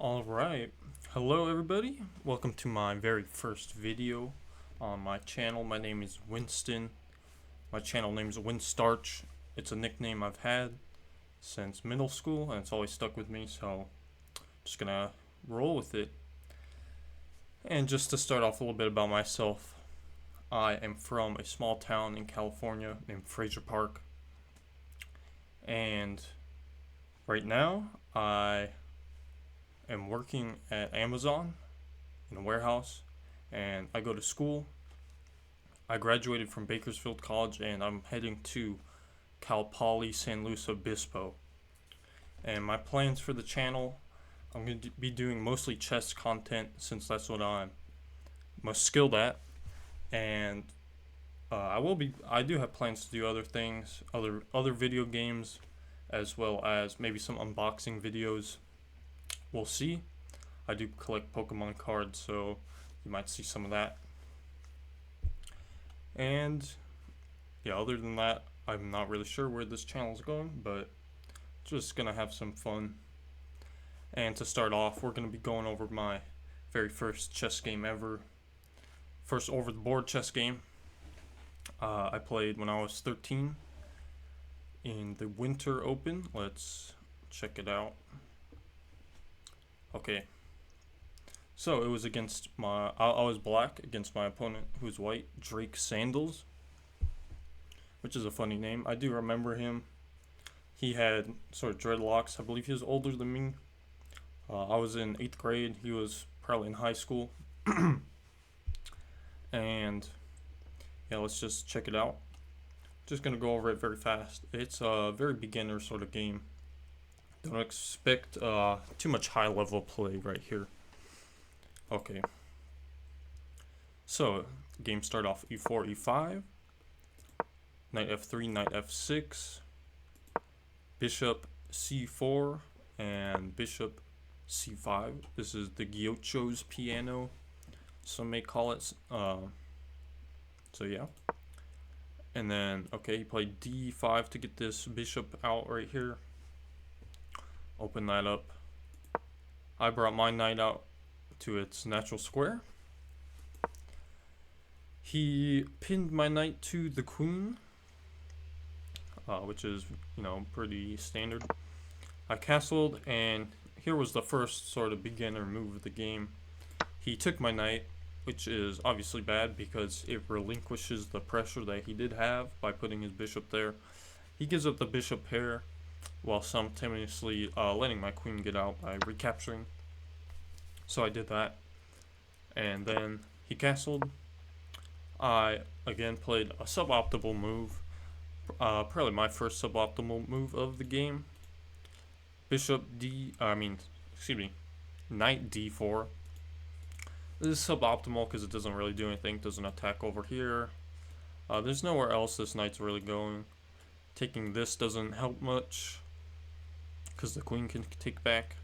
Alright, hello everybody, welcome to my very first video on my channel. My name is Winston. My channel name is Winstarch. It's a nickname I've had since middle school and it's always stuck with me, so just gonna roll with it. And just to start off a little bit about myself, I am from a small town in California named Fraser Park, and right now I am working at Amazon in a warehouse, and I go to school. I graduated from Bakersfield College, and I'm heading to Cal Poly San Luis Obispo. And my plans for the channel, I'm going to be doing mostly chess content since that's what I'm most skilled at, and I do have plans to do other things, other video games, as well as maybe some unboxing videos. We'll see. I do collect Pokemon cards, so you might see some of that. And yeah, other than that, I'm not really sure where this channel is going, but just gonna have some fun. And to start off, we're gonna be going over my very first chess game ever. First over the board chess game I played when I was 13 in the Winter Open. Let's check it out. Okay, so it was against I was black against my opponent, who's white, Drake Sandals, which is a funny name. I do remember him. He had sort of dreadlocks. I believe he was older than me. I was in 8th grade. He was probably in high school. And yeah, let's just check it out. Just gonna go over it very fast. It's a very beginner sort of game. Don't expect too much high level play right here. Okay. So, game start off e4, e5, knight f3, knight f6, bishop c4, and bishop c5. This is the Giocho's piano, some may call it. So yeah. And then, okay, he played d5 to get this bishop out right here. Open that up. I brought my knight out to its natural square. He pinned my knight to the queen, which is, pretty standard. I castled, and here was the first sort of beginner move of the game. He took my knight, which is obviously bad because it relinquishes the pressure that he did have by putting his bishop there. He gives up the bishop pair, while simultaneously letting my queen get out by recapturing. So I did that, and then he castled. I again played a suboptimal move, probably my first suboptimal move of the game. Knight d4. This is suboptimal because it doesn't really do anything. It doesn't attack over here. There's nowhere else this knight's really going. Taking this doesn't help much because the queen can take back.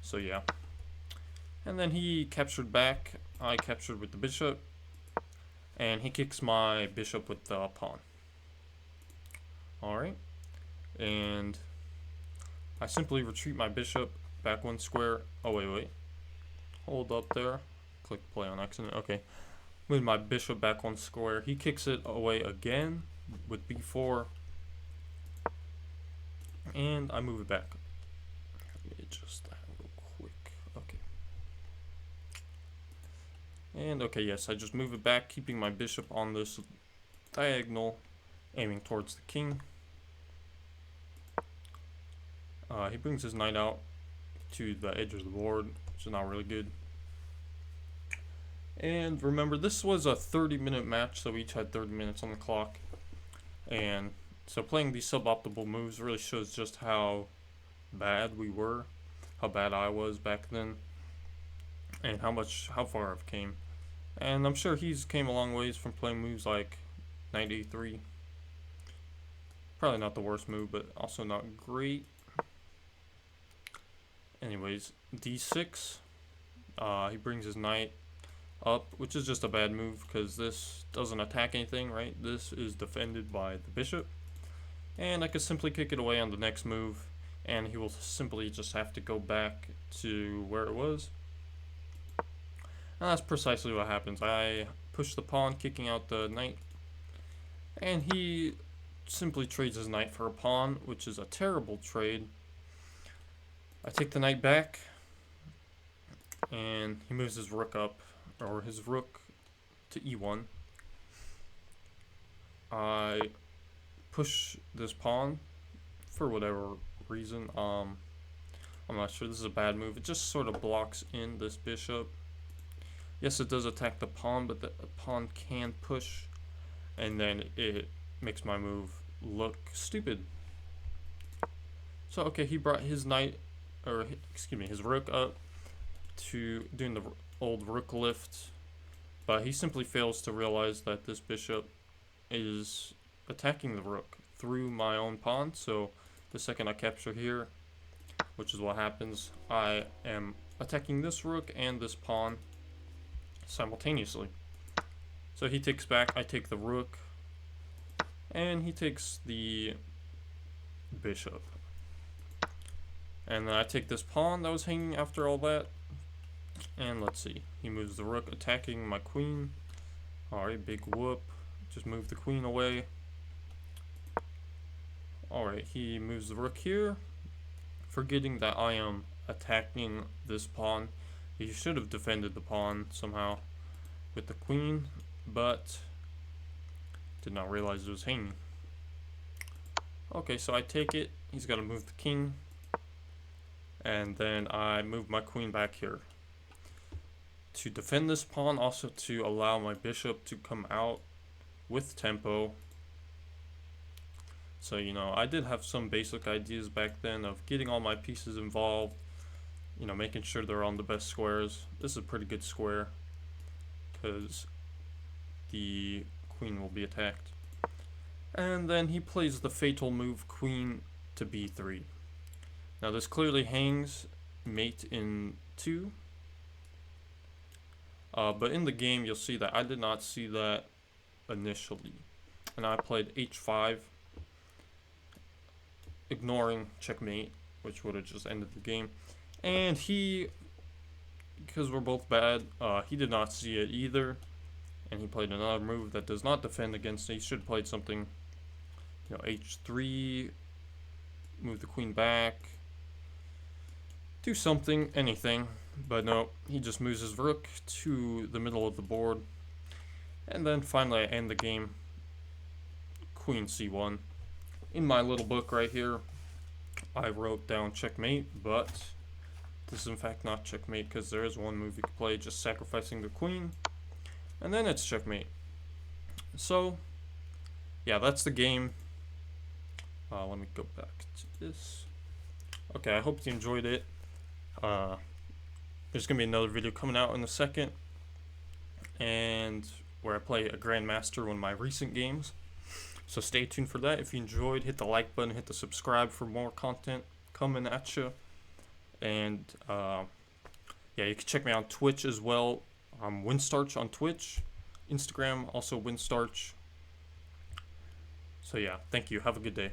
So yeah. And then he captured back. I captured with the bishop. And he kicks my bishop with the pawn. Alright. And I simply retreat my bishop back one square. Oh, wait. Hold up there. Click play on accident. Okay. Move my bishop back one square. He kicks it away again with b4, and I move it back. Let me adjust that real quick. Okay. And okay, yes, I just move it back, keeping my bishop on this diagonal, aiming towards the king. He brings his knight out to the edge of the board, which is not really good. And remember, this was a 30-minute match, so we each had 30 minutes on the clock. And so playing these suboptimal moves really shows just how bad we were, how bad I was back then, and how far I've came. And I'm sure he's came a long ways from playing moves like knight a3. Probably not the worst move, but also not great. Anyways, d6. He brings his knight up, which is just a bad move because this doesn't attack anything, right? This is defended by the bishop, and I could simply kick it away on the next move. and he will simply just have to go back to where it was. And that's precisely what happens. I push the pawn, kicking out the knight, and he simply trades his knight for a pawn, which is a terrible trade. I take the knight back, and he moves his rook up, or his rook to e1. I push this pawn for whatever reason. I'm not sure. This is a bad move. It just sort of blocks in this bishop. Yes, it does attack the pawn, but the pawn can push, and then it makes my move look stupid. So, okay, he brought his knight, or excuse me, his rook up to doing the old rook lift, but he simply fails to realize that this bishop is attacking the rook through my own pawn. So the second I capture here, which is what happens, I am attacking this rook and this pawn simultaneously. So he takes back, I take the rook, and he takes the bishop. And then I take this pawn that was hanging after all that, and let's see, he moves the rook, attacking my queen. Alright, big whoop. Just move the queen away. Alright, he moves the rook here, forgetting that I am attacking this pawn. He should have defended the pawn somehow with the queen, but did not realize it was hanging. Okay, so I take it. He's got to move the king, and then I move my queen back here to defend this pawn, also to allow my bishop to come out with tempo. So, you know, I did have some basic ideas back then of getting all my pieces involved, you know, making sure they're on the best squares. This is a pretty good square because the queen will be attacked. And then he plays the fatal move, queen to b3. Now this clearly hangs mate in 2. But in the game, you'll see that I did not see that initially. And I played h5, ignoring checkmate, which would have just ended the game. And he, because we're both bad, he did not see it either. And he played another move that does not defend against it. He should have played something, you know, h3, move the queen back, do something, anything. But no, he just moves his rook to the middle of the board. And then finally I end the game, queen c1. In my little book right here, I wrote down checkmate, but this is in fact not checkmate because there is one move you can play, just sacrificing the queen, and then it's checkmate. So, yeah, that's the game. Let me go back to this. Okay, I hope you enjoyed it. There's going to be another video coming out in a second, and where I play a Grandmaster, one of my recent games. So stay tuned for that. If you enjoyed, hit the like button, hit the subscribe for more content coming at you. And yeah, you can check me out on Twitch as well. I'm Winstarch on Twitch, Instagram, also Winstarch. So yeah, thank you. Have a good day.